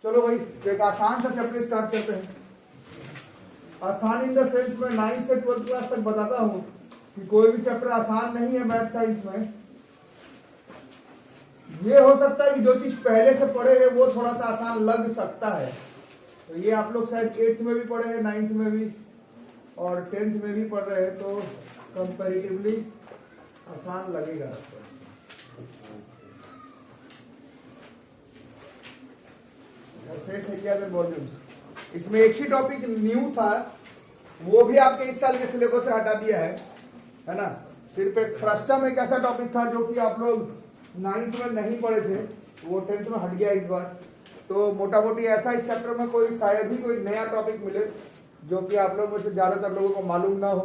चलो भाई तो एक आसान सा चैप्टर स्टार्ट करते हैं। आसान इन द सेंस में 9 से 12th क्लास तक बताता हूँ कि कोई भी चैप्टर आसान नहीं है मैथ साइंस में। ये हो सकता है कि जो चीज पहले से पढ़े हैं वो थोड़ा सा आसान लग सकता है। तो ये आप लोग शायद 8th में भी पढ़े हैं, 9th में भी और 10th में भी पढ़ रहे हैं, तो कंपैरेटिवली आसान लगेगा आपको। सरफेस एरियाज एंड वॉल्यूम्स, इसमें एक ही टॉपिक न्यू था, वो भी आपके इस साल के सिलेबस से हटा दिया है ना। सिर्फ एक फ्रस्टम एक ऐसा टॉपिक था जो कि आप लोग 9th में नहीं पढ़े थे, वो 10th में हट गया इस बार। तो मोटा मोटी ऐसा इस चैप्टर में कोई शायद ही कोई नया टॉपिक मिले जो कि आप लोग में से ज्यादातर लोगों को मालूम ना हो,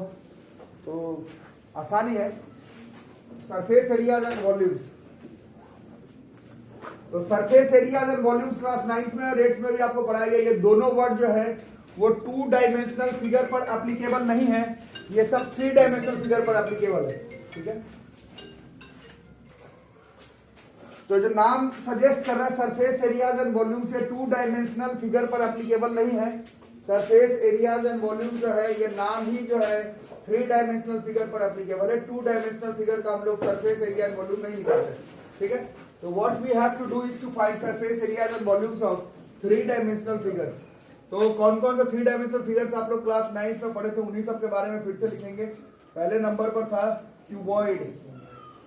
तो आसानी है। सरफेस एरियाज एंड वॉल्यूम्स, तो surface areas and volumes class 9th में और 8th में भी आपको पढ़ाया गया। ये दोनों वर्ड जो है वो 2 डायमेंशनल फिगर पर एप्लीकेबल नहीं है, ये सब 3 डायमेंशनल फिगर पर एप्लीकेबल है, ठीक है। तो जो नाम सजेस्ट कर रहा है सरफेस एरियाज एंड वॉल्यूम्स, ये 2 डायमेंशनल फिगर पर एप्लीकेबल नहीं है। सरफेस एरियाज एंड वॉल्यूम जो है ये नाम ही जो है 3 डायमेंशनल फिगर पर एप्लीकेबल है। 2 डायमेंशनल फिगर का हम लोग सरफेस एरिया एंड वॉल्यूम नहीं निकालते, ठीक है। तो what we have to do is to find surface areas and volumes of 3 dimensional figures. तो कौन कौन से 3 डायमेंशनल फिगर्स आप लोग क्लास 9th में पढ़े थे उन्हीं सब के बारे में फिर से लिखेंगे। पहले नंबर पर था क्यूबॉइड।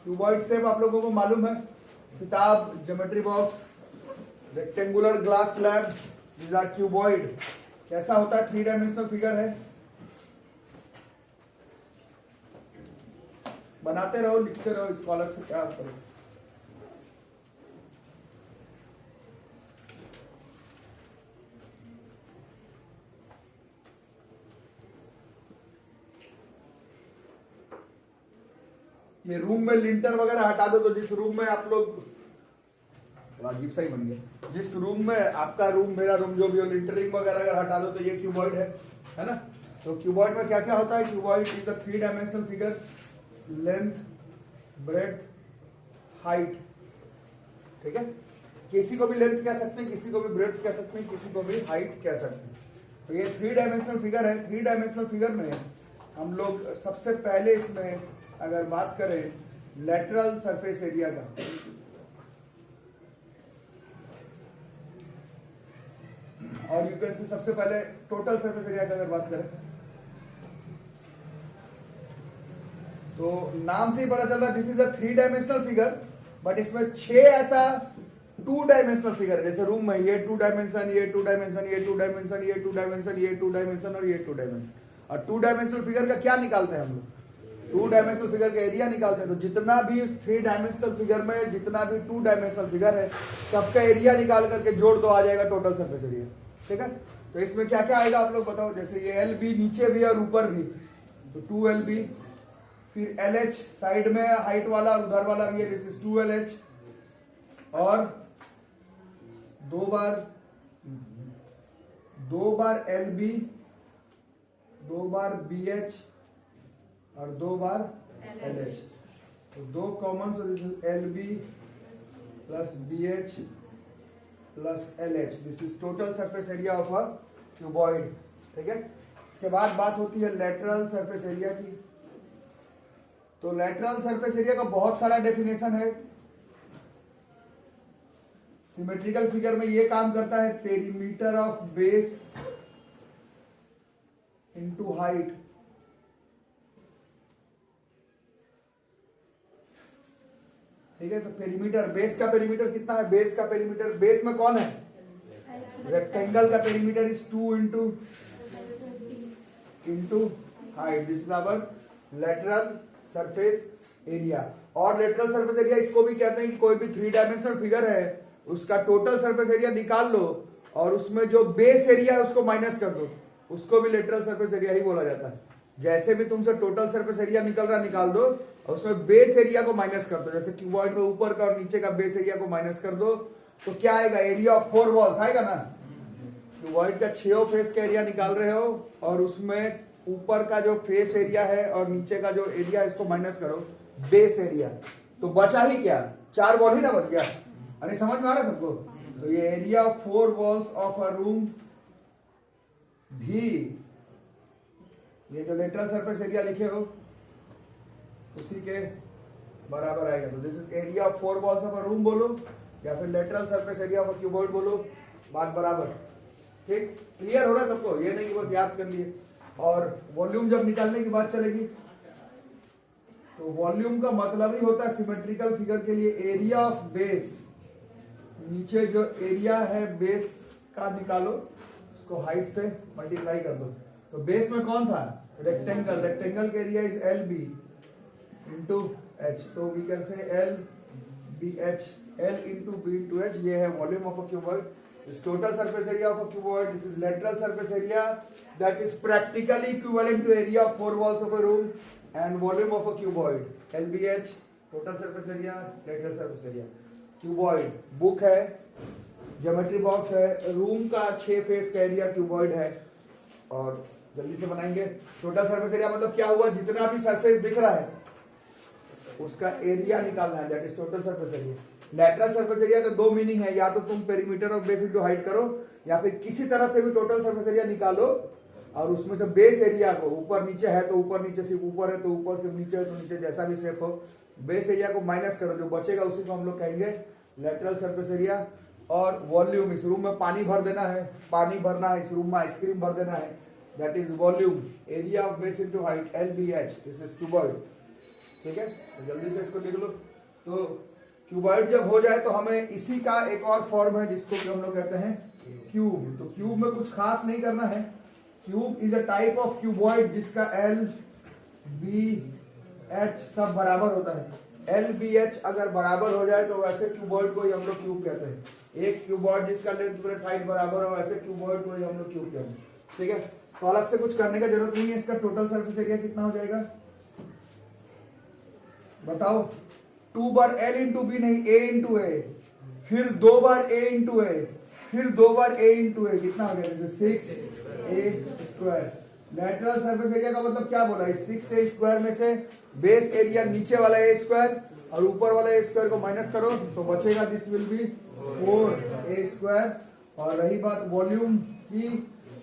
क्यूबॉइड शेप आप लोगों को मालूम है, किताब, geometry box, rectangular glass slab, this are cuboid. कैसा होता है? 3 डायमेंशनल फिगर है। बनाते रहो, लिखते रहो, स्कॉलर से क्या करो। ये रूम में लिंटर वगैरह हटा दो, तो जिस रूम में आप लोग, अजीब सा ही बन गया, जिस रूम में आपका रूम, मेरा रूम जो भी हो, लिंटरिंग वगैरह अगर हटा दो तो ये क्यूबॉइड है ना। तो क्यूबॉइड में क्या क्या होता है? Cuboid is a 3 dimensional figure, length, breadth, height, ठीक है। किसी को भी लेंथ कह सकते हैं, किसी को भी ब्रेड्थ कह सकते हैं, किसी को भी हाइट कह सकते हैं। तो ये 3 डायमेंशनल फिगर है। 3 डायमेंशनल फिगर में हम लोग सबसे पहले इसमें अगर बात करें लेटरल सरफेस एरिया का, और यू कैन से सबसे पहले टोटल सरफेस एरिया का अगर बात करें तो नाम से ही पता चल रहा है this is a 3 dimensional figure, but इसमें 6 ऐसा 2 डायमेंशनल फिगर है। जैसे रूम में ये 2 डायमेंशन, ये 2 डायमेंशन, ये 2 डायमेंशन, ये 2 डायमेंशन, ये 2 डायमेंशन और ये 2 डायमेंशन। और 2 डायमेंशनल फिगर का क्या निकालते हैं हम लोग? 2 डायमेंशनल फिगर का एरिया निकालते हैं। तो जितना भी इस 3 डायमेंशनल फिगर में जितना भी 2 डायमेंशनल फिगर है सबका एरिया निकाल करके जोड़ दो, आ जाएगा टोटल सरफेस एरिया, ठीक है। तो इसमें क्या क्या आएगा आप लोग बताओ। जैसे ये एल बी नीचे भी और ऊपर भी, तो 2LB, फिर LH साइड में हाइट वाला, उधर वाला भी है, दिस इज 2LH, और 2 बार LB, 2 बार BH और 2 बार LH। तो 2 common, so this is LB plus BH plus LH, this is total surface area of a cuboid, ठीक है। इसके बाद बात होती है लेटरल सरफेस एरिया की। तो लेटरल सरफेस एरिया का बहुत सारा डेफिनेशन है। सिमेट्रिकल फिगर में ये काम करता है, perimeter of base into height. ठीक है, तो पेरीमीटर, बेस का पेरीमीटर कितना है? बेस का पेरीमीटर, बेस में कौन है? रेक्टेंगल का perimeter is 2 into height. This is our lateral surface area. और लेटरल सरफेस एरिया इसको भी कहते हैं कि कोई भी 3 डायमेंशनल फिगर है उसका टोटल सरफेस एरिया निकाल लो और उसमें जो बेस एरिया है उसको माइनस कर दो, उसको भी लेटरल सरफेस एरिया ही बोला जाता है। जैसे भी तुमसे टोटल सरफेस एरिया निकल रहा निकाल दो और उसमें बेस एरिया को माइनस कर दो। जैसे क्यूबॉइड में ऊपर का और नीचे का बेस एरिया को माइनस कर दो तो क्या आएगा? एरिया ऑफ 4 वॉल्स आएगा ना। क्यूबॉइड का 6 फेस का एरिया निकाल रहे हो और उसमें ऊपर का जो फेस एरिया है और नीचे का जो एरिया है इसको माइनस करो, बेस एरिया, तो बचा ही क्या? 4 वॉल ही ना बच गया। अरे समझ में आ रहा है सबको? तो ये area of 4 walls of a room भी, ये जो लेटरल सरफेस एरिया लिखे हो उसी के बराबर आएगा। तो this is area of 4 walls of a room बोलो या फिर lateral surface area of a cuboid बोलो, बात बराबर। ठीक, क्लियर हो रहा है सबको? ये नहीं कि बस याद कर लिए। और वॉल्यूम जब निकालने की बात चलेगी तो वॉल्यूम का मतलब ही होता है सिमेट्रिकल फिगर के लिए एरिया ऑफ बेस, नीचे जो एरिया है बेस का निकालो, उसको हाइट से मल्टीप्लाई कर दो। तो बेस में कौन था? रेक्टेंगल, रेक्टेंगल का area is l b into h, तो we can say l b h, l into b into h, ये है volume of a cuboid. This total surface area of a cuboid, this is lateral surface area that is practically equivalent to area of 4 walls of a room and volume of a cuboid. LBH, total surface area, lateral surface area. Cuboid, book है, geometry box है, room का 6 face का area cuboid है। और जल्दी से बनाएंगे। Total surface area मतलब क्या हुआ? जितना भी सरफेस दिख रहा है उसका एरिया निकालना है, that is total surface area. Lateral surface area का दो मीनिंग है, या तो तुम perimeter of base into height करो या फिर किसी तरह से भी टोटल सरफेस एरिया निकालो और उसमें से बेस एरिया को, ऊपर नीचे है तो ऊपर, नीचे सिर्फ ऊपर है तो ऊपर, सिर्फ नीचे है तो नीचे, जैसा भी शेप हो, बेस एरिया को माइनस करो, जो बचेगा उसी को हम लोग कहेंगे लैटरल सरफेस एरिया। और वॉल्यूम, इस रूम में पानी भर देना है, पानी भरना है, इस रूम में आइसक्रीम भर देना है, that is volume, area of base into height, LBH, this is cuboid. ठीक है, तो जल्दी से इसको लिख लो। तो क्यूबॉइड जब हो जाए तो हमें इसी का एक और फॉर्म है जिसको कि हम लोग कहते हैं क्यूब। तो क्यूब में कुछ खास नहीं करना है। Cube is a type of cuboid जिसका LBH सब बराबर होता है। LBH अगर बराबर हो जाए तो वैसे क्यूबॉइड को ही हम लोग क्यूब कहते हैं। एक क्यूबॉइड जिसका लेंथ ब्रेड्थ हाइट बराबर हो, वैसे क्यूबॉइड को ही हम लोग क्यूब कहते हैं। ठीक है, तो अलग से कुछ करने का जरूरत नहीं है। इसका टोटल सरफेस एरिया कितना हो जाएगा बताओ? 2 बार L इंटू बी नहीं, A इंटू ए, फिर 2 बार A इंटू ए, फिर 2 बार A इंटू ए, कितना हो गया? जैसे 6A square. Lateral surface area का मतलब क्या बोला? इस 6A स्क्वायर में से बेस एरिया नीचे वाला A स्क्वायर और ऊपर वाला A स्क्वायर को माइनस करो तो बचेगा, this will be 4A square. और रही बात वॉल्यूम की,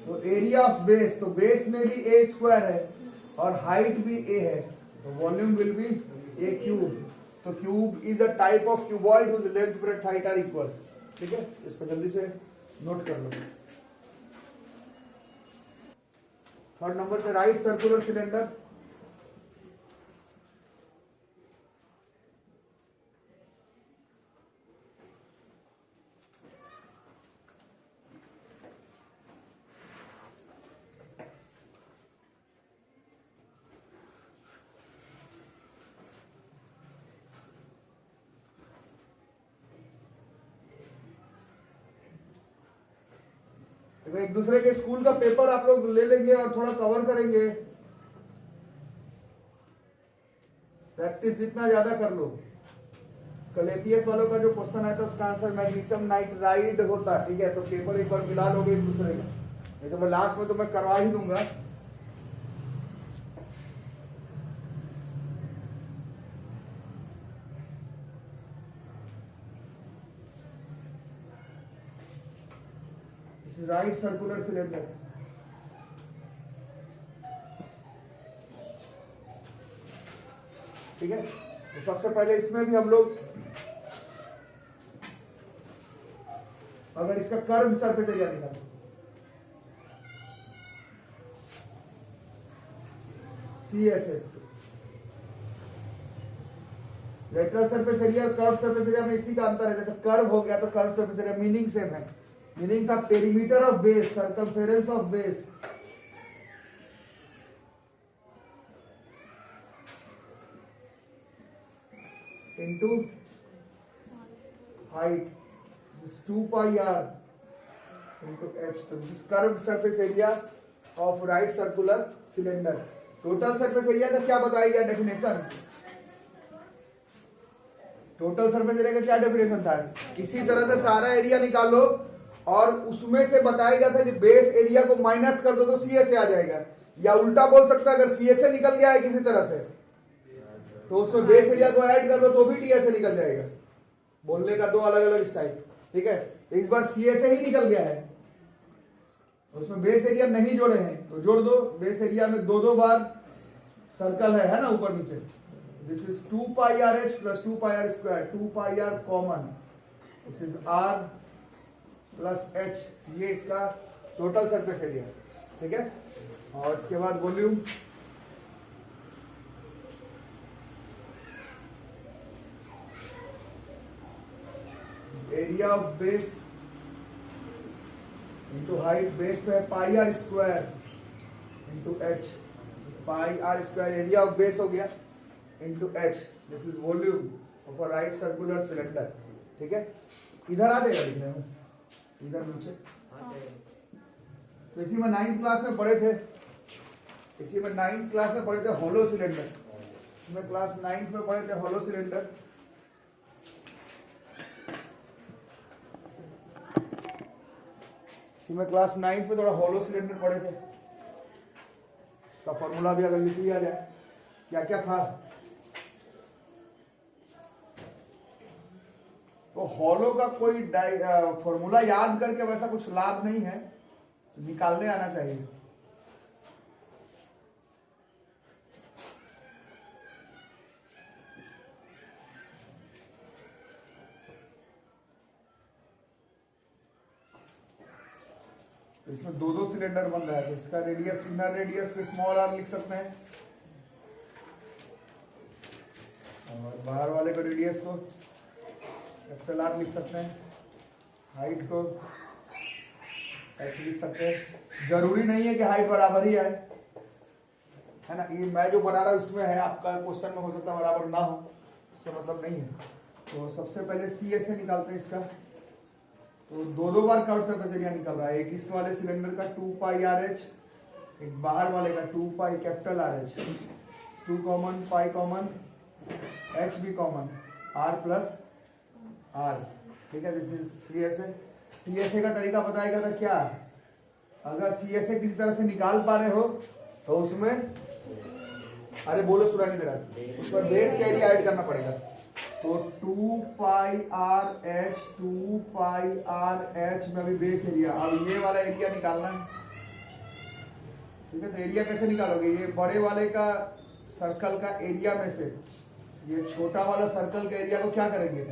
तो एरिया ऑफ बेस, तो बेस में भी A स्क्वायर है और हाइट भी A है, तो volume will be A cube. तो cube is a type of cuboid whose length breadth height are equal. ठीक है, इसको जल्दी से नोट कर लो। थर्ड नंबर पे राइट सर्कुलर सिलेंडर। एक दूसरे के स्कूल का पेपर आप लोग ले लेंगे और थोड़ा कवर करेंगे, प्रैक्टिस जितना ज्यादा कर लो। कल APS वालों का जो क्वेश्चन आया था उसका आंसर मैग्नीशियम नाइट्राइड होता है। ठीक है, तो पेपर एक बार मिला लोगे एक दूसरे का, नहीं तो मैं लास्ट में तो मैं करवा ही दूंगा। Right circular cylinder. ठीक है, तो सबसे पहले इसमें भी हम लोग अगर इसका कर्व सरफेस एरिया निकालें, CSA, लेटरल सरफेस एरिया और कर्व सरफेस एरिया में इसी का अंतर है। जैसे कर्व हो गया तो curve surface area meaning same है। मीनिंग था perimeter of base, circumference of base into height, this is 2 pi r into h। तो this is curved surface area of right circular cylinder. Total surface area का क्या बताया गया definition? Total surface area का क्या definition था? किसी तरह से सारा एरिया निकालो और उसमें से बताया गया था कि बेस एरिया को माइनस कर दो तो CSA आ जाएगा, या उल्टा बोल सकता है अगर CSA निकल गया है किसी तरह से तो उसमें बेस एरिया को ऐड कर दो तो भी TSA निकल जाएगा। बोलने का दो अलग अलग स्टाइल। ठीक है, इस बार सी से ही निकल गया है, उसमें बेस एरिया नहीं जोड़े हैं तो जोड़ दो। बेस एरिया में दो बार सर्कल है ना ऊपर नीचे। This is 2 pi r h plus 2 pi r square, 2 pi r common, this is r plus h, ये इसका टोटल सरफेस एरिया, ठीक है। और इसके बाद volume, area of base into height, base पे pi r square into h, pi r square area of base हो गया into h, this is volume of a right circular cylinder, ठीक है। इधर आ जाएगा लिखने में, इधर नीचे। तो इसी में 9th क्लास में पढ़े थे, इसी में 9th क्लास में पढ़े थे हॉलो सिलेंडर, इसमें क्लास 9th में पढ़े थे हॉलो सिलेंडर। इसी में क्लास 9th में थोड़ा हॉलो सिलेंडर पढ़े थे, इसका फॉर्मूला भी अगर लिख लिया जाए क्या क्या था। तो हॉलो का कोई फॉर्मूला याद करके वैसा कुछ लाभ नहीं है, तो निकालने आना चाहिए। तो इसमें दो सिलेंडर बन रहा है, तो इसका रेडियस, इनर रेडियस पे स्मॉल आर लिख सकते हैं और बाहर वाले को रेडियस को कैपिटल आर लिख सकते हैं, हाइट को एच लिख सकते हैं। जरूरी नहीं है कि हाइट बराबर ही है ना, ये मैं जो बना रहा हूँ इसमें है, आपका क्वेश्चन में हो सकता है बराबर ना हो, इससे मतलब नहीं है। तो सबसे पहले सी से निकालते हैं इसका। तो दो बार कर्व सरफेस एरिया निकल रहा है, एक इस वाले सिलेंडर का 2 पाई आर एच, एक बाहर वाले का 2 pi capital R h, 2 common, pi common, h भी कॉमन, आर प्लस आर, ठीक है। This is C S A. T S A का तरीका बताएगा था क्या, अगर सी एस ए किसी तरह से निकाल पा रहे हो तो उसमें, अरे बोलो सुना नहीं दे रहा, उसमें बेस का एरिया ऐड करना पड़ेगा। तो 2 pi r h, 2 pi r H में अभी बेस एरिया, अब ये वाला एरिया निकालना है, ठीक है। तो एरिया कैसे निकालोगे, ये बड़े वाले का सर्कल का एरिया में से ये छोटा वाला सर्कल के एरिया को क्या करेंगे,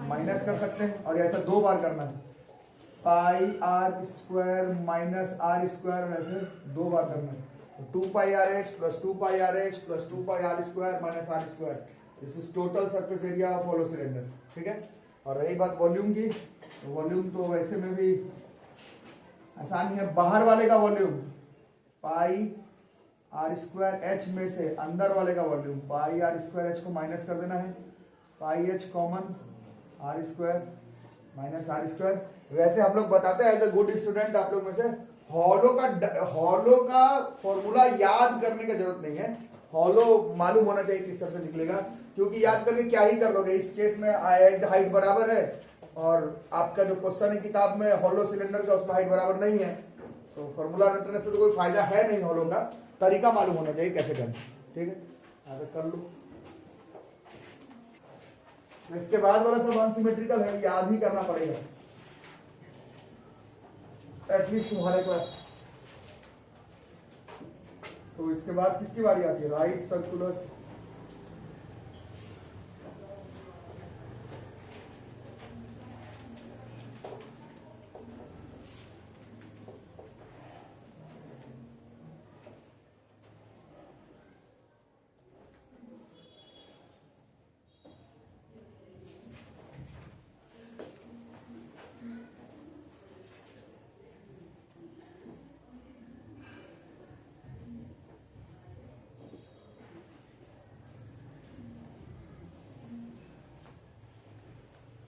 माइनस कर सकते हैं, और ऐसा 2 बार करना है, pi r square minus r square, ऐसे 2 बार करना है। 2 pi r h plus 2 pi r h plus 2 pi r square minus r square, this is total surface area of hollow cylinder, ठीक है। और रही बात वॉल्यूम की, तो वॉल्यूम तो वैसे में भी आसानी है, बाहर वाले का volume pi r square h में से अंदर वाले का volume pi r square h को माइनस कर देना है, pi h common, r square minus r square. वैसे हम लोग बताते हैं एज अ गुड स्टूडेंट, आप लोग में से हॉलो का फॉर्मूला याद करने की जरूरत नहीं है, हॉलो मालूम होना चाहिए किस तरह से निकलेगा, क्योंकि याद करके क्या ही कर लोगे। इस केस में हाइट बराबर है और आपका जो क्वेश्चन है किताब में हॉलो सिलेंडर का, उसमें हाइट बराबर नहीं है, तो फॉर्मूला रटने से तो कोई फायदा है नहीं। हॉलो का तरीका मालूम होना चाहिए कैसे करना, ठीक है, आगे कर लो। इसके बाद वाला सब अनसिमेट्रिकल है, याद ही करना पड़ेगा एटलीस्ट तुम्हारे पास। तो इसके बाद किसकी बारी आती है, राइट सर्कुलर।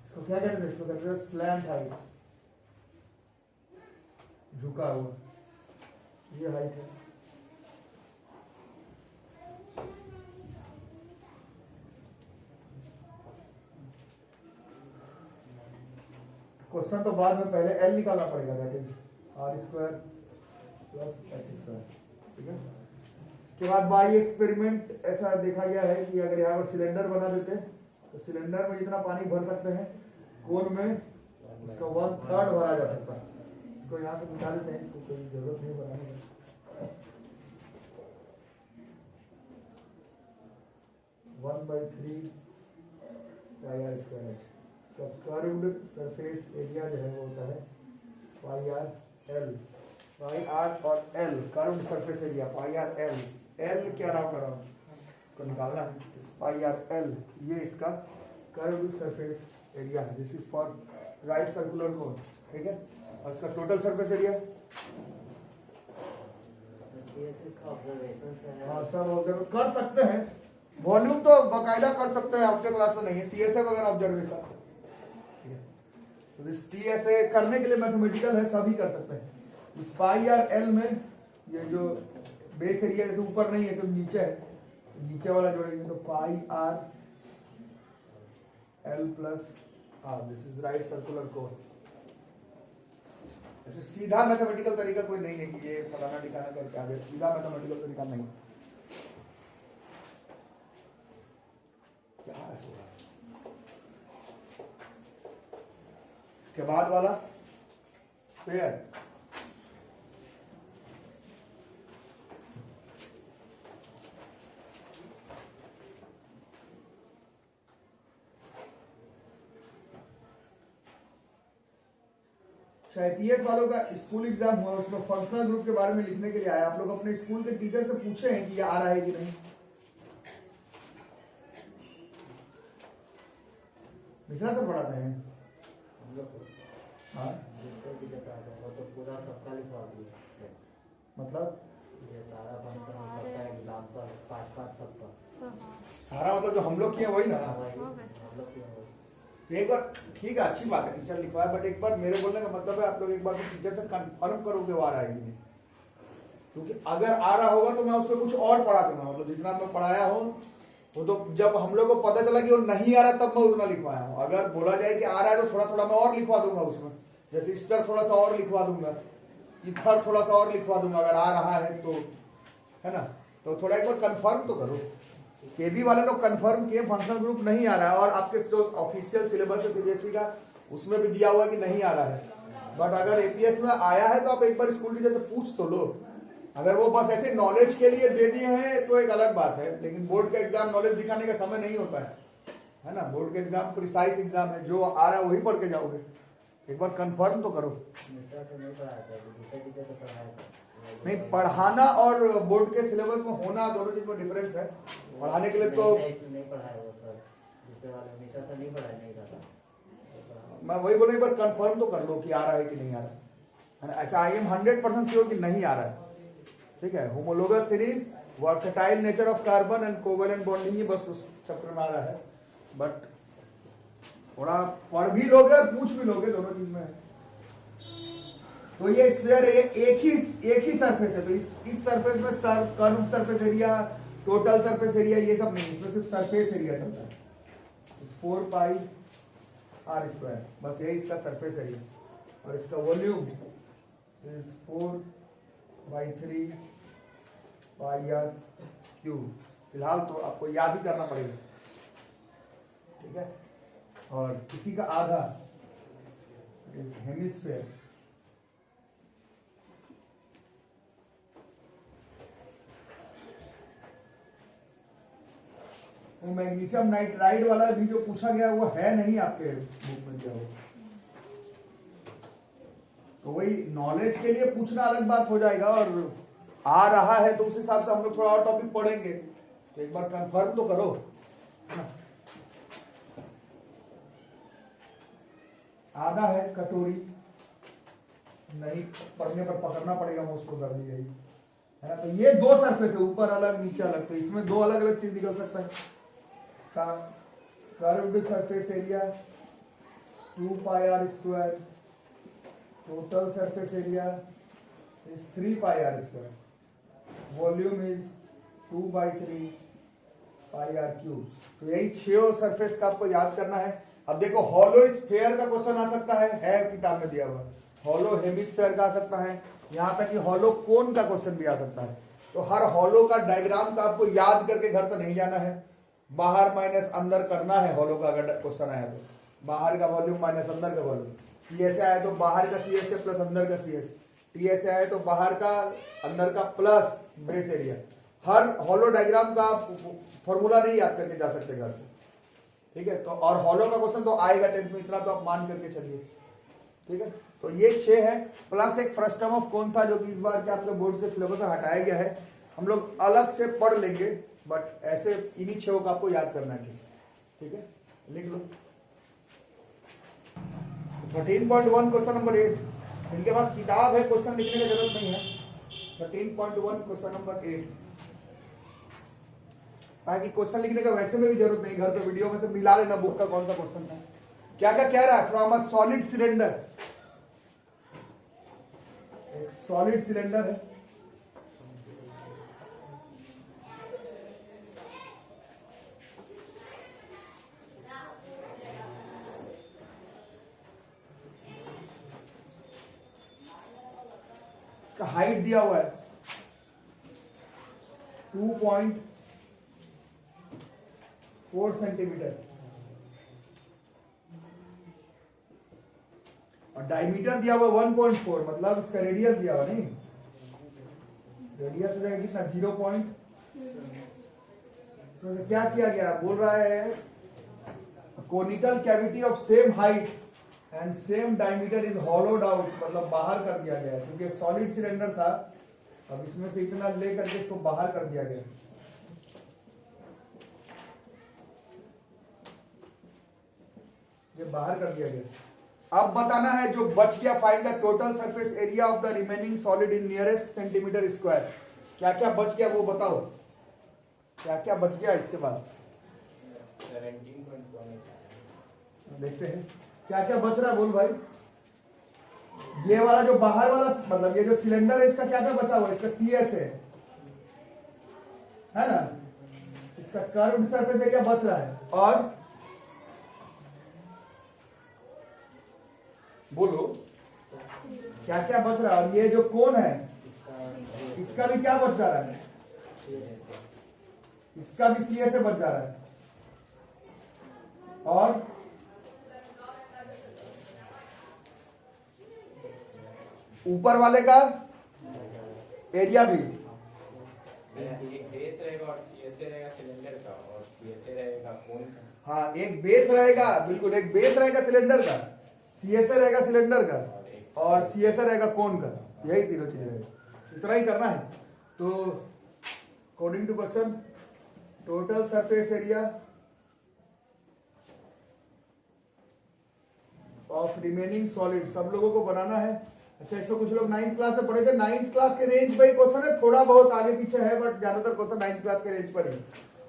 तो क्या कहते हैं इसको, कहते हैं स्लैंट हाइट, झुका हुआ, ये हाइट है। क्वेश्चन तो बाद में, पहले एल निकालना पड़ेगा, that is r square plus h square, ठीक है। इसके बाद बाई एक्सपेरिमेंट ऐसा देखा गया है कि अगर यहाँ पर सिलेंडर बना देते तो सिलेंडर में जितना पानी भर सकते हैं कोन में इसका 1/3 भरा जा सकता है। इसको यहाँ से निकाल देते हैं, इसको कोई जरूरत नहीं बनाने की। 1/3 पाई आर स्क्वायर। इसका कर्व्ड सरफेस एरिया जो है वो होता है pi r L. Pi are और L curved surface area pi r L. L क्या नाम कर रहा हूँ, इसको निकालना है। पाई आर एल ये इसका कर्व्ड सरफेस एरिया है। This is for right circular कोन, ठीक है। और इसका टोटल सरफेस एरिया हाँ सब ऑब्जर्व कर सकते हैं। वॉल्यूम तो बाकायदा कर सकते हैं, आपके क्लास में नहीं है। सीएसए वगैरह ऑब्जर्वेशन, ठीक है। तो इस टीएसए करने के लिए मैथमेटिकल है, सभी कर सकते हैं। इस पाई आर एल में ये जो बेस एरिया जैसे ऊपर नहीं है, सब नीचे है, नीचे वाला जोड़ेंगे तो pi r l plus r. This is right circular cone. ऐसे सीधा मैथमेटिकल तरीका कोई नहीं है कि ये फलाना ठिकाना करके आ गया, सीधा मैथमेटिकल तरीका नहीं। क्या है इसके बाद वाला स्फीयर। आईपीएस वालों का स्कूल एग्जाम हुआ, उसमें फंक्शनल ग्रुप के बारे में लिखने के लिए आया। आप लोग अपने स्कूल के टीचर से पूछे हैं कि ये आ रहा है कि नहीं? मिश्रा सर पढ़ाते हैं हाँ? मतलब ये सारा फंक्शन सबका एग्जांपल पार्ट सबका सारा मतलब जो हम लोग किए वही ना। हम लोग किए एक बार ठीक है, अच्छी बात है टीचर लिखवाए, बट एक बार मेरे बोलने का मतलब है आप लोग एक बार टीचर से कंफर्म करोगे वो आ रहा है कि नहीं। क्योंकि अगर आ रहा होगा तो मैं उसमें कुछ और पढ़ा दूंगा, मतलब जितना मैं पढ़ाया हूँ वो तो जब हम लोग को पता चला कि वो नहीं आ रहा तब मैं उतना लिखवाया हूँ। अगर बोला जाए कि आ रहा है तो थोड़ा थोड़ा मैं और लिखवा दूंगा उसमें, जैसे ईस्टर थोड़ा सा और लिखवा दूंगा, ईथर थोड़ा सा और लिखवा दूंगा अगर आ रहा है तो, है ना। तो थोड़ा एक बार कंफर्म तो करो। केबी वाले लोग कंफर्म किए फंक्शनल ग्रुप नहीं आ रहा है, और आपके जो ऑफिशियल सिलेबस है सीबीएसई का उसमें भी दिया हुआ कि नहीं आ रहा है। बट अगर एपीएस में आया है तो आप एक बार स्कूल टीचर से पूछ तो लो। अगर वो बस ऐसे नॉलेज के लिए दे दिए हैं तो एक अलग बात है, लेकिन बोर्ड का एग्जाम नॉलेज दिखाने का समय नहीं होता है ना। बोर्ड का एग्जाम प्रिसाइज एग्जाम है, जो आ रहा है वही पढ़ के जाओगे। एक बार कंफर्म तो करो। नहीं, पढ़ाना और बोर्ड के सिलेबस में होना दोनों चीज में डिफरेंस है। पढ़ाने के लिए तो नहीं पढ़ाया वो सर, दूसरे वाले मिश्रा सर नहीं पढ़ाया, नहीं था। मैं वही बोला एक बार कंफर्म तो कर लो कि आ रहा है कि नहीं आ रहा है। ऐसा आई एम 100% श्योर कि नहीं आ रहा है, ठीक है। Homologous series, versatile nature of carbon and covalent bonding, ही बस उस चैप्टर में आ रहा है। बट थोड़ा पढ़ भी लोगे और पूछ भी लोगे, दोनों चीज में है। तो ये स्फीयर एक ही सरफेस है, तो इस सरफेस में curve surface area, total surface area ये सब नहीं, इसमें सिर्फ सरफेस एरिया चलता है। 4 पाई आर स्क्वायर, बस यही इसका सरफेस एरिया। और इसका वॉल्यूम 4/3 पाई आर क्यूब। फिलहाल तो आपको याद ही करना पड़ेगा, ठीक है। और इसी का आधा इज हेमिस्फीयर। वो मैग्नीशियम नाइट्राइड वाला भी जो पूछा गया वो है नहीं आपके बुक में दिया हुआ, तो वही नॉलेज के लिए पूछना अलग बात हो जाएगा। और आ रहा है तो उस हिसाब से हम लोग थोड़ा और टॉपिक पढ़ेंगे, तो एक बार कंफर्म तो करो, है ना। आधा है कटोरी, नहीं पढ़ने पर पकड़ना पड़ेगा, मैं उसको कर दी गई है ना। तो ये दो सरफेस है, ऊपर अलग नीचे अलग, तो इसमें दो अलग अलग चीज निकल सकता है। इसका curved surface area 2 pi r square, total surface area is 3 pi r square, volume is 2/3 pi r cube. तो यही 6 सरफेस का आपको याद करना है। अब देखो हॉलो स्फीयर का क्वेश्चन आ सकता है किताब में दिया हुआ। हॉलो हेमिस्फीयर का आ सकता है, यहाँ तक कि हॉलो कोन का क्वेश्चन भी आ सकता है। तो हर हॉलो का डायग्राम का आपको याद करके घर से नहीं जाना है, बाहर माइनस अंदर करना है। हॉलो का अगर क्वेश्चन आया तो बाहर का वॉल्यूम माइनस अंदर का वॉल्यूम, सी एस ए आया तो बाहर का सी एस ए प्लस अंदर का C S, T S A आया तो बाहर का अंदर का प्लस बेस एरिया। हर हॉलो डायग्राम का फॉर्मूला नहीं याद करके जा सकते घर से, ठीक है। तो और हॉलो का क्वेश्चन तो आएगा 10th में, इतना तो आप मान करके चलिए, ठीक है। तो ये 6 है, प्लस एक फ्रस्टम ऑफ कौन था जो कि इस बार के आपके बोर्ड से सिलेबस से हटाया गया है। हम लोग अलग से पढ़ लेंगे, बट ऐसे इन्हीं 6 को आपको याद करना है ठीक से, ठीक है। लिख लो 13.1 क्वेश्चन नंबर 8। इनके पास किताब है, क्वेश्चन लिखने की जरूरत नहीं है। 13.1 क्वेश्चन नंबर 8। बाकी क्वेश्चन लिखने का वैसे में भी जरूरत नहीं, घर पे वीडियो में से मिला लेना बुक का कौन सा क्वेश्चन है। क्या क्या कह रहा है, फ्रॉम अ सॉलिड सिलेंडर, एक सॉलिड सिलेंडर है, इसका हाइट दिया हुआ है 2.4 सेंटीमीटर और डायमीटर दिया हुआ 1.4, मतलब इसका रेडियस दिया हुआ नहीं, रेडियस हो जाएगा कितना 0. इसमें से क्या किया गया, बोल रहा है conical cavity of same height and same diameter is hollowed out, मतलब बाहर कर दिया गया है, क्योंकि सॉलिड सिलेंडर था। अब इसमें से इतना ले करके इसको बाहर कर दिया गया, ये बाहर कर दिया गया। अब बताना है जो बच गया, find the total surface area of the remaining solid in nearest centimetre square. क्या क्या बच गया वो बताओ, क्या क्या बच गया इसके बाद 17.1 देखते हैं क्या क्या बच रहा है, बोल भाई। ये वाला जो बाहर वाला, मतलब ये जो सिलेंडर है, इसका क्या क्या बचा हुआ है, इसका सी एस है ना, इसका कर्व्ड सरफेस एरिया बच रहा है। और बोलो क्या क्या बच रहा है, और ये जो कोन है इसका भी क्या बच जा रहा है, इसका भी सी एस ए बच जा रहा है। और ऊपर वाले का एरिया भी, एक बेस रहेगा और सीएसए रहेगा सिलेंडर का, और सीएसए रहेगा कोन का। हाँ एक बेस रहेगा, बिल्कुल एक बेस रहेगा सिलेंडर का, सीएसए रहेगा सिलेंडर का, और सीएसए रहेगा कोन का, यही तीनों चीजें रहेगा। इतना ही करना है। तो according to question total surface area of remaining solid सब लोगों को बनाना है। अच्छा, इसमें कुछ लोग 9th क्लास में पढ़े थे, 9th क्लास के रेंज पर ही क्वेश्चन है, थोड़ा बहुत आगे पीछे है, बट ज्यादातर क्वेश्चन 9th क्लास के रेंज पर ही।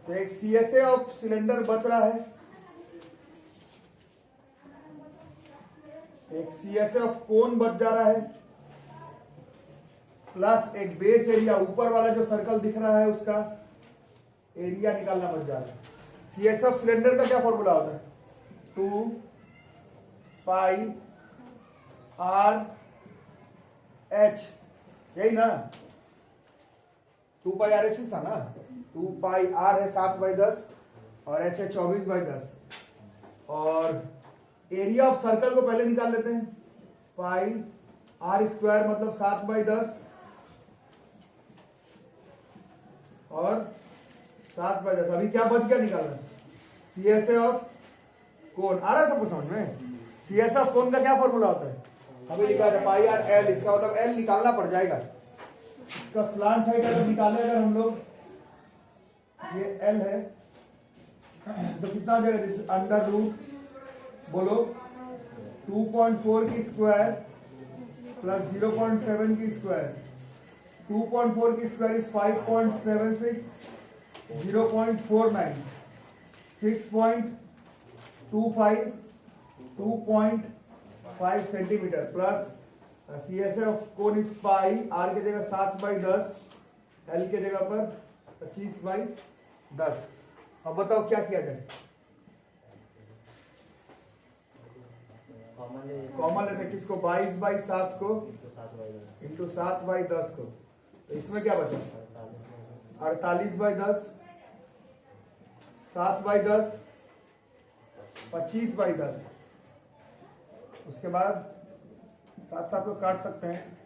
तो एक सीएसए ऑफ सिलेंडर बच रहा है, एक सीएसए ऑफ कोन बच जा रहा है, प्लस एक बेस एरिया, ऊपर वाला जो सर्कल दिख रहा है उसका एरिया निकालना बच जा रहा है। सीएसए ऑफ सिलेंडर का क्या फॉर्मूला होता है, 2 पाई आर एच, यही ना, 2 पाई आर एच था ना, 2 पाई आर है 7/10 और एच है 24/10। और एरिया ऑफ सर्कल को पहले निकाल लेते हैं, पाई आर स्क्वायर मतलब 7/10 और 7/10। अभी क्या बच गया निकालना, सीएसए ऑफ कोन। आ रहा है सबको समझ में, सीएसए ऑफ कोन का क्या फॉर्मूला होता है, अभी लिखा है पाई आर एल, इसका मतलब एल निकालना पड़ जाएगा। इसका स्लांट हाइट अगर निकाले अगर हम लोग, ये एल है तो कितना हो जाएगा, अंडर रूट बोलो 2.4 की स्क्वायर प्लस 0.7 की स्क्वायर, 2.4 की square is 5.76, 0.49, 6.25, 2.5 centimetre, plus CSA of cone is pi, r की जगह 7/10, एल के जगह पर 25/10। अब बताओ क्या किया जाए, कॉमन लेते हैं किसको, 22/7 को इंटू 7/10 को, तो इसमें क्या बचा 48/10, 7/10, 25/10, उसके बाद साथ साथ को काट सकते हैं।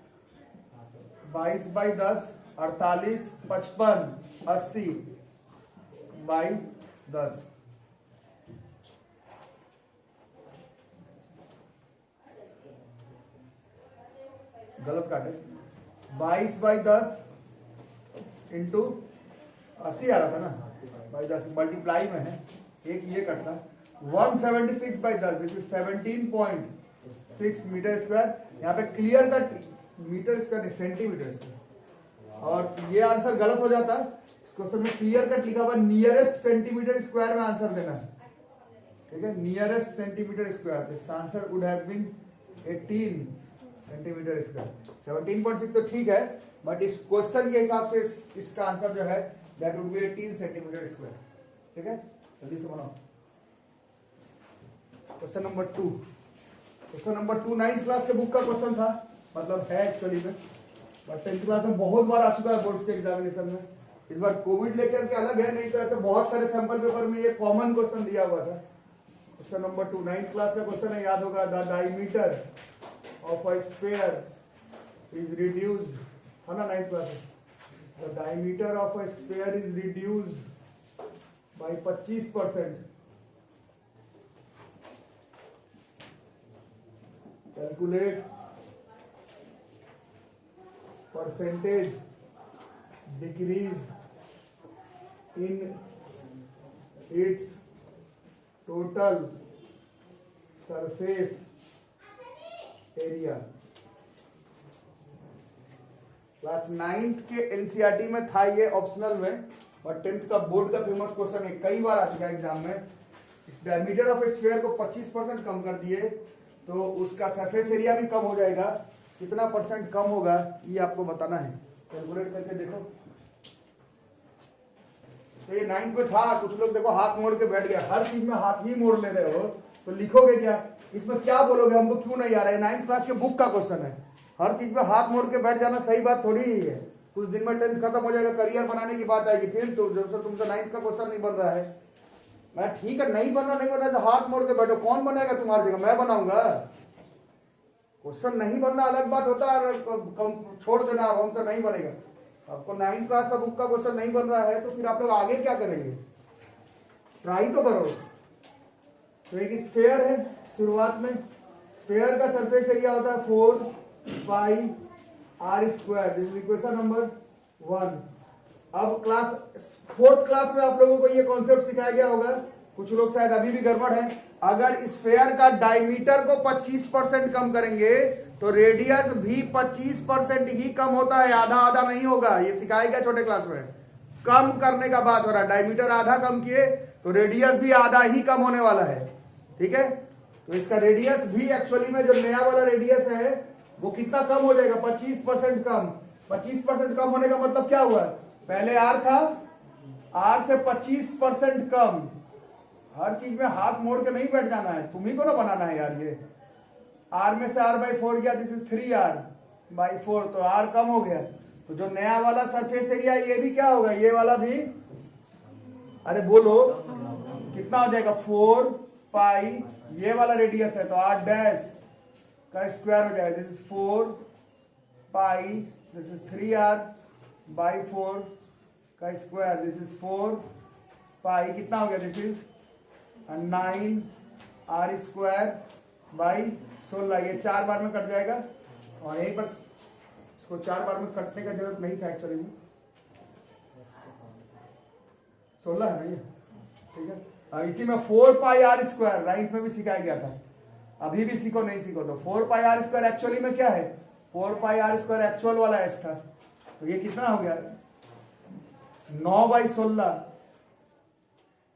22/10 48 55 80 बाई 10। गलत काटे। 22/10 इंटू 80 आ रहा था ना, बाई 10 मल्टीप्लाई में है, एक ये कटता। 176/10 दिस इज 17.6 मीटर स्क्वायर। यहाँ पे क्लियर कट मीटर स्क्वायर नहीं सेंटीमीटर स्क्वायर, और ये आंसर गलत हो जाता है। इस क्वेश्चन में क्लियर कट लिखा हुआ नियरेस्ट सेंटीमीटर स्क्वायर में आंसर देना है, ठीक है, नियरेस्ट सेंटीमीटर स्क्वायर। इसका answer would have been 18 centimetre square. 17.6 तो ठीक है, बट इस क्वेश्चन के हिसाब से इसका आंसर जो है that would be 18 centimetre square, ठीक है। जल्दी से बनाओ। Question number 2। Question number 2 9th class के बुक का क्वेश्चन था, मतलब है एक्चुअली में, बट 10th क्लास में बहुत बार आ चुका है बोर्ड्स के एग्जामिनेशन में। इस बार कोविड लेकर के अलग है, नहीं तो ऐसे बहुत सारे सैंपल पेपर में ये कॉमन क्वेश्चन दिया हुआ था। क्वेश्चन नंबर 2 9th क्लास का क्वेश्चन है, याद होगा। The diameter of a sphere is reduced, है ना 9th क्लास में। The diameter of a sphere is reduced by 25%। Calculate percentage decrease in its total surface area. Class 9th के NCERT में था ये, ऑप्शनल में, और 10th का बोर्ड का फेमस क्वेश्चन है, कई बार आ चुका है एग्जाम में। इस डायमीटर ऑफ स्फीयर को 25% कम कर दिए तो उसका सरफेस एरिया भी कम हो जाएगा। कितना परसेंट कम होगा ये आपको बताना है, कैलकुलेट करके देखो। तो ये 9th में था, कुछ लोग देखो हाथ मोड़ के बैठ गया, हर चीज में हाथ ही मोड़ ले रहे हो, तो लिखोगे क्या, इसमें क्या बोलोगे, हमको क्यों नहीं आ रहा है। 9th क्लास के बुक का क्वेश्चन है, हर चीज में हाथ मोड़ के बैठ जाना सही बात थोड़ी ही है। कुछ दिन में 10th खत्म हो जाएगा, करियर बनाने की बात आएगी, फिर तो जब तक तुमसे 9th का क्वेश्चन नहीं बन रहा है। मैं ठीक है, नहीं बन रहा तो हाथ मोड़ के बैठो, कौन बनेगा तुम्हारी जगह, मैं बनाऊंगा। क्वेश्चन नहीं बनना अलग बात होता है, छोड़ देना हमसे नहीं बनेगा। आपको 9th क्लास का बुक का क्वेश्चन नहीं बन रहा है तो फिर आप लोग आगे क्या करेंगे, ट्राई तो करो। तो एक स्फीयर है, शुरुआत में स्फीयर का सरफेस एरिया होता है 4πr²। This is equation number 1। अब क्लास 4th क्लास में आप लोगों को ये कॉन्सेप्ट सिखाया गया होगा, कुछ लोग शायद अभी भी गड़बड़ है। अगर स्फीयर का डायमीटर को 25% कम करेंगे तो रेडियस भी 25% ही कम होता है, आधा आधा नहीं होगा। ये सिखाया गया छोटे क्लास में, कम करने का बात हो रहा है। डायमीटर आधा कम किए तो रेडियस भी आधा ही कम होने वाला है, ठीक है। तो इसका रेडियस भी एक्चुअली में जो नया वाला रेडियस है वो कितना कम हो जाएगा, 25% कम। 25% कम होने का मतलब क्या हुआ, पहले r था, r से 25% कम। हर चीज में हाथ मोड़ के नहीं बैठ जाना है, तुम्ही को ना बनाना है यार। ये r में से r/4 गया, दिस इज 3r/4, तो r कम हो गया। तो जो नया वाला सरफेस एरिया ये भी क्या होगा, ये वाला भी, अरे बोलो कितना हो जाएगा, 4π, ये वाला रेडियस है तो r डैश का स्क्वायर हो जाएगा, this is 4π, this is 3r/4 का स्क्वायर, दिस इज 4π, कितना हो गया, दिस इज 9r²/16। ये 4 बार में कट जाएगा, और यहीं पर इसको 4 बार में कटने का जरूरत नहीं था एक्चुअली में, 16 है ना ये, ठीक है। अब इसी में 4πr², राइट में भी सिखाया गया था, अभी भी सीखो नहीं सीखो तो 4πr² एक्चुअली में क्या है, 4πr² एक्चुअल वाला एस था। तो ये कितना हो गया, 9/16,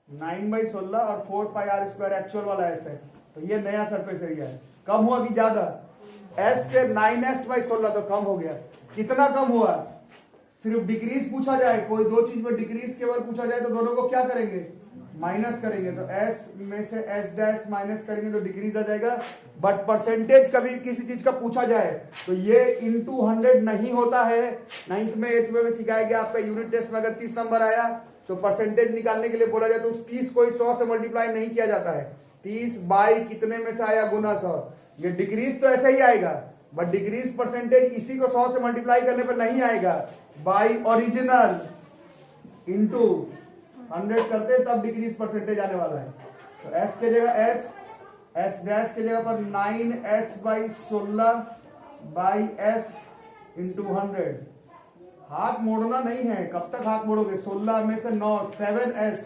9/16 और 4πr² एक्चुअल वाला एस है। तो ये नया सरफेस एरिया है। कम हुआ कि ज्यादा, s से 9s/16 तो कम हो गया। कितना कम हुआ, सिर्फ डिक्रीज पूछा जाए, कोई दो चीज में डिक्रीज केवल पूछा जाए तो दोनों को क्या करेंगे, माइनस करेंगे। तो s में से s डैश माइनस करेंगे तो डिक्रीज आ जाएगा। बट परसेंटेज कभी किसी चीज का पूछा जाए तो ये into 100 नहीं होता है। 9th में 8th में सिखाया गया, आपका यूनिट टेस्ट में अगर 30 नंबर आया तो परसेंटेज निकालने के लिए बोला जाए तो उस 30 को 100 से मल्टीप्लाई नहीं किया जाता है। 30 बाई कितने में से आया, गुना 100। ये डिक्रीज तो ऐसा ही आएगा, बट डिक्रीज परसेंटेज इसी को 100 से मल्टीप्लाई करने पर नहीं आएगा, बाई ओरिजिनल इंटू 100 करते तब डिक्रीज परसेंटेज आने वाला है। तो s के जगह s डैश के जगह पर 9s by 16 by s into 100। हाथ मोड़ना नहीं है, कब तक हाथ मोड़ोगे? 16 में से 9 7s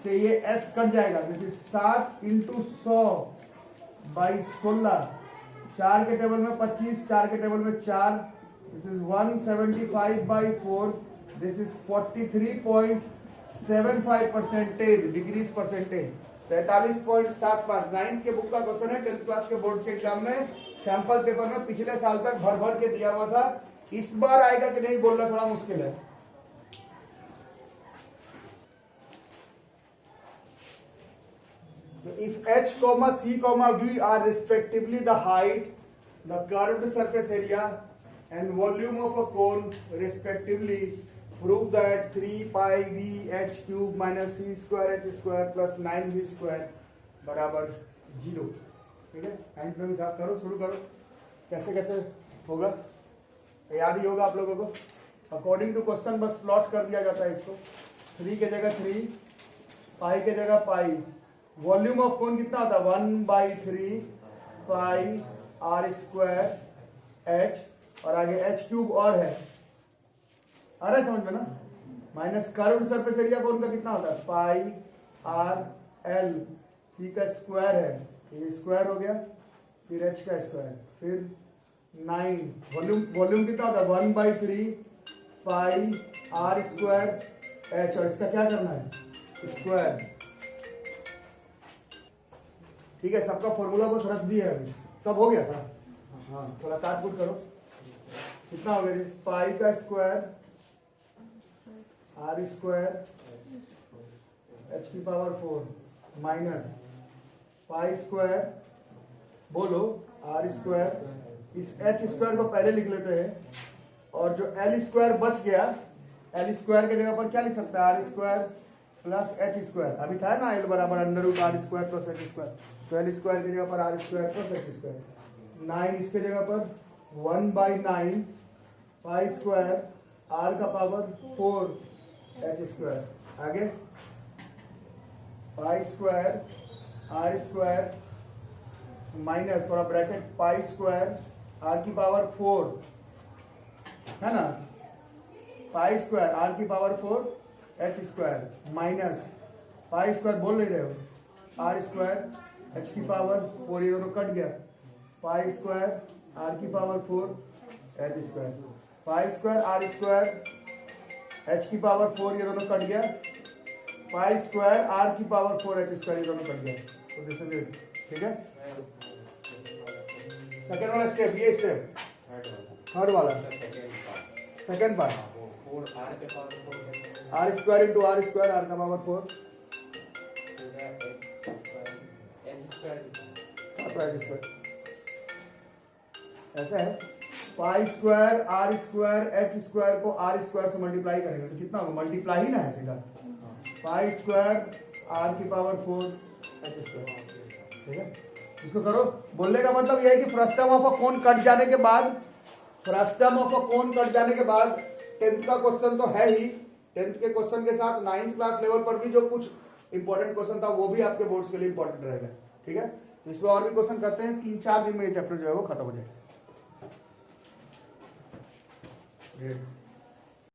से ये s कट जाएगा, दिस इज 7 इंटू 100 बाई 16, 4 के टेबल में 25, 4 के टेबल में 4, this is 175 by 4, this is 43.75% decrease percentage, 43.75। 9th के बुक का क्वेश्चन है, 10th क्लास के बोर्ड के एग्जाम में सैंपल पेपर में पिछले साल तक भर भर के दिया हुआ था। इस बार आएगा कि नहीं बोलना थोड़ा मुश्किल है। If h, c, v are respectively the height, the curved surface area and volume of a cone respectively, prove that 3 pi v h cube minus c square h square plus 9v square बराबर 0। ठीक है, 9th में भी था, करो शुरू करो। कैसे कैसे होगा याद ही होगा आप लोगों को। अकॉर्डिंग टू क्वेश्चन बस प्लॉट कर दिया जाता है इसको। 3 के जगह 3, पाई के जगह पाई। वॉल्यूम ऑफ कोन कितना होता है? 1/3 पाई आर स्क्वायर एच, और आगे एच क्यूब और है, आ रहा है समझ में ना? माइनस कर्व्ड सरफेस एरिया कोन का कितना होता है? पाई आर एल, सी का स्क्वायर है, ये स्क्वायर हो गया, फिर एच का स्क्वायर, फिर 9। वॉल्यूम कितना होता है? 1/3 पाई आर स्क्वायर एच, और इसका क्या करना है? स्क्वायर। ठीक है, सबका फॉर्मूला बस रख दिया है अभी, सब हो गया था। हाँ, थोड़ा काट पुट करो। कितना हो गया? इस पाई का स्क्वायर आर स्क्वायर एच की पावर 4 माइनस पाई स्क्वायर, बोलो आर स्क्वायर, इस एच स्क्वायर को पहले लिख लेते हैं, और जो एल स्क्वायर बच गया, एल स्क्वायर के जगह पर क्या लिख सकता है? R square plus h square. अभी था ना एल बराबर under root r square plus h square, तो एल स्क्वायर की जगह पर r square plus h square. 9 इसके जगह पर 1/9 पाई स्क्वायर आर का पावर 4 एच स्क्वायर। आगे pi square r square minus थोड़ा ब्रैकेट पाई स्क्वायर आर की पावर 4 है ना, पाई स्क्वायर आर की power 4 h square minus pi square बोल नहीं रहे हो, आर स्क्वायर एच की पावर 4, ये दोनों कट गया, पाई स्क्वायर आर की power 4 h square, pi square r square h की पावर 4, ये दोनों कट गया, पाई स्क्वायर आर की पावर 4 एच स्क्वायर, ये दोनों कट गया। तो दिस इज इट। ठीक है, सेकंड वाला स्टेप, ये स्टेप थर्ड वाला second part, r square into r square r का पावर 4 ऐसा है। Pi square r square h square को आर स्क्वायर से मल्टीप्लाई करेंगे तो कितना होगा? मल्टीप्लाई ही ना है सीधा, पाई स्क्वायर आर की पावर 4 एच स्क्वायर। ठीक है, इसको करो। बोलने का मतलब यह है कि frustum of a cone cut जाने के बाद, frustum of a cone cut जाने के बाद 10th का क्वेश्चन तो है ही, 10th के क्वेश्चन के साथ 9th क्लास लेवल पर भी जो कुछ इंपॉर्टेंट क्वेश्चन था वो भी आपके बोर्ड्स के लिए इंपॉर्टेंट रहेगा। ठीक है, तो इसमें और भी क्वेश्चन करते हैं, 3-4 दिन में ये चैप्टर जो है वो खत्म हो जाएगा।